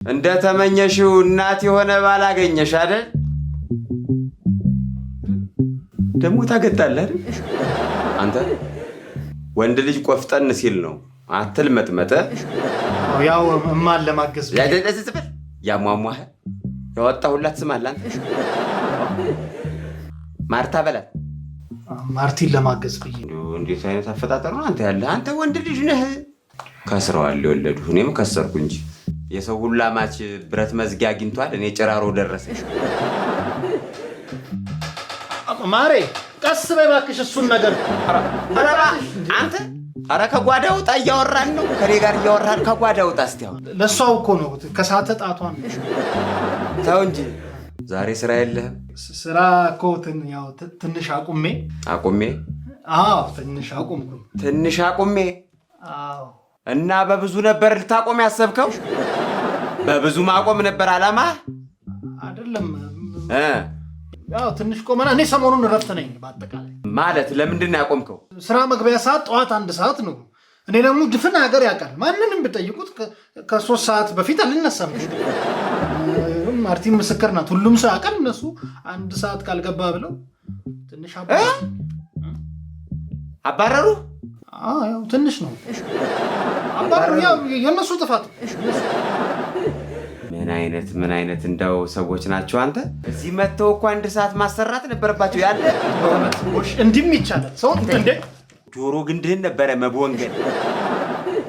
እንደ ተመኘሽው እናት የሆነ ባል አገኘሽ አይደል? ደግሞ ታገጣለህ አይደል? አንተ ወንድ ልጅ ቆፍጠን ሲል ነው አትልመጥመጠ። ያው እማን ለማገዝ ያደደስብር ያሟሟህ ያወጣሁላት ስም አለ። አንተ ማርታ በላት ማርቲን ለማገዝ ብዬ። እንዴት አይነት አፈጣጠር ነው አንተ ያለ? አንተ ወንድ ልጅ ነህ። ከስረዋል የወለዱ እኔም ከሰርኩ እንጂ የሰው ሁላ ማች ብረት መዝጊያ አግኝቷል። እኔ ጭራሮ ደረሰኝ። ማሬ ቀስ በይ እባክሽ እሱን ነገር። አንተ ኧረ ከጓዳ ውጣ፣ እያወራን ነው ከኔ ጋር እያወራን። ከጓዳ ውጣ እስቲ። አሁን ለሷው እኮ ነው ከሳተ ጣቷን። ተው እንጂ ዛሬ ስራ የለህም? ስራ እኮ ያው ትንሽ አቁሜ። አዎ ትንሽ አቁምኩኝ። ትንሽ አቁሜ? አዎ። እና በብዙ ነበር ልታቆም ያሰብከው? በብዙ ማቆም ነበር አላማ አይደለም? ያው ትንሽ ቆመና። እኔ ሰሞኑን እረፍት ነኝ። በአጠቃላይ ማለት ለምንድን ነው ያቆምከው? ስራ መግቢያ ሰዓት ጠዋት 1 ሰዓት ነው። እኔ ደግሞ ድፍን ሀገር ያውቃል። ማንንም ብጠይቁት ከ3 ሰዓት በፊት አልነሳም። ማርቲን ምስክር ናት። ሁሉም ሰው ያውቃል። እነሱ 1 ሰዓት ካልገባ ብለው ትንሽ አባረሩ። ያው ትንሽ ነው አባረሩ። ያው የነሱ ጥፋት። ምን አይነት እንደው ሰዎች ናቸው። አንተ እዚህ መተው እኮ 1 ሰዓት ማሰራት ነበረባቸው። ያለ እንዲህም ይቻላል ሰው እንደ ጆሮ ግንድህን ነበረ መቦንገል